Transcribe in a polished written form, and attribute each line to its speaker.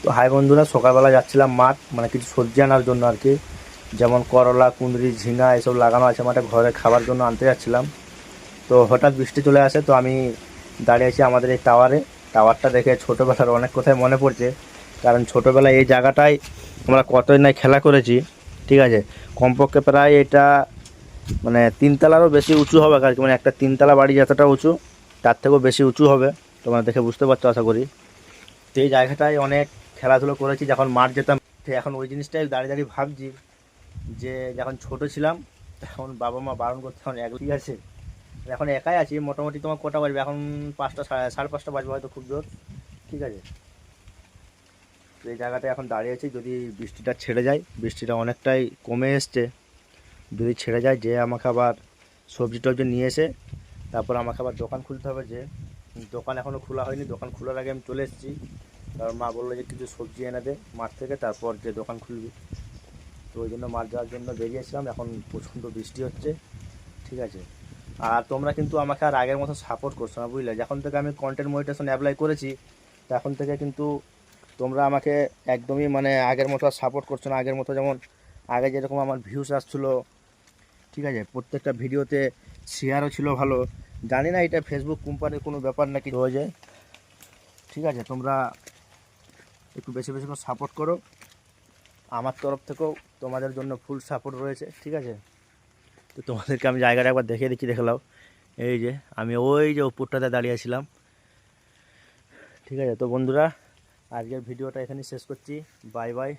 Speaker 1: তো হাই বন্ধুরা, সকালবেলা যাচ্ছিলাম মাঠ, মানে কিছু সবজি আনার জন্য আর কি। যেমন করলা, কুঁদরি, ঝিঙা এসব লাগানো আছে মাঠে, ঘরে খাবার জন্য আনতে যাচ্ছিলাম। তো হঠাৎ বৃষ্টি চলে আসে, তো আমি দাঁড়িয়ে আছি আমাদের এই টাওয়ারে। টাওয়ারটা দেখে ছোটোবেলার অনেক কথাই মনে পড়ছে, কারণ ছোটোবেলায় এই জায়গাটায় আমরা কতই না খেলা করেছি। ঠিক আছে, কমপক্ষে প্রায় এটা মানে তিনতলারও বেশি উঁচু হবে আর কি, মানে একটা তিনতলা বাড়ি যতটা উঁচু তার থেকেও বেশি উঁচু হবে। তোমরা দেখে বুঝতে পারছো আশা করি। তো এই জায়গাটায় অনেক খেলাধুলো করেছি যখন মাঠ যেতাম। তো এখন ওই জিনিসটাই দাঁড়িয়ে দাঁড়িয়ে ভাবছি যে যখন ছোট ছিলাম তখন বাবা মা বারণ করতে, এখন এক ঠিক আছে, এখন একাই আছি মোটামুটি। তোমার কটা বাজবে এখন? পাঁচটা, সাড়ে পাঁচটা বাজবে হয়তো খুব জোর। ঠিক আছে, তো এই জায়গাটায় এখন দাঁড়িয়ে আছি। যদি বৃষ্টিটা ছেড়ে যায়, বৃষ্টিটা অনেকটাই কমে এসছে, যদি ছেড়ে যায় যে আমাকে আবার সবজি টবজি নিয়ে এসে তারপর আমাকে আবার দোকান খুলতে হবে। যে দোকান এখনও খোলা হয়নি, দোকান খোলার আগে আমি চলে এসেছি। তারপর মা বললো যে কিছু সবজি এনে দে মাঠ থেকে, তারপর যে দোকান খুলবি। তো ওই জন্য মাঠ যাওয়ার জন্য বেরিয়েছিলাম। এখন প্রচণ্ড বৃষ্টি হচ্ছে। ঠিক আছে, আর তোমরা কিন্তু আমাকে আর আগের মতো সাপোর্ট করছো না, বুঝলে? যখন থেকে আমি কন্টেন্ট মনিটাইজেশন অ্যাপ্লাই করেছি তখন থেকে কিন্তু তোমরা আমাকে একদমই মানে আগের মতো আর সাপোর্ট করছো না। আগের মতো যেমন আগে যেরকম আমার ভিউস আসছিলো, ঠিক আছে, প্রত্যেকটা ভিডিওতে শেয়ারও ছিল ভালো। জানি না এটা ফেসবুক কোম্পানির কোনো ব্যাপার নাকি হয়ে যায়। ঠিক আছে, তোমরা একটু বেশি বেশি করে সাপোর্ট করো। আমার তরফ থেকেও তোমাদের জন্য ফুল সাপোর্ট রয়েছে। ঠিক আছে, তো তোমাদেরকে আমি জায়গাটা একবার দেখিয়ে দিচ্ছি, দেখে নাও। এই যে আমি ওই যে উপরটাতে দাঁড়িয়েছিলাম। ঠিক আছে, তো বন্ধুরা, আজকের ভিডিওটা এখানেই শেষ করছি। Bye bye.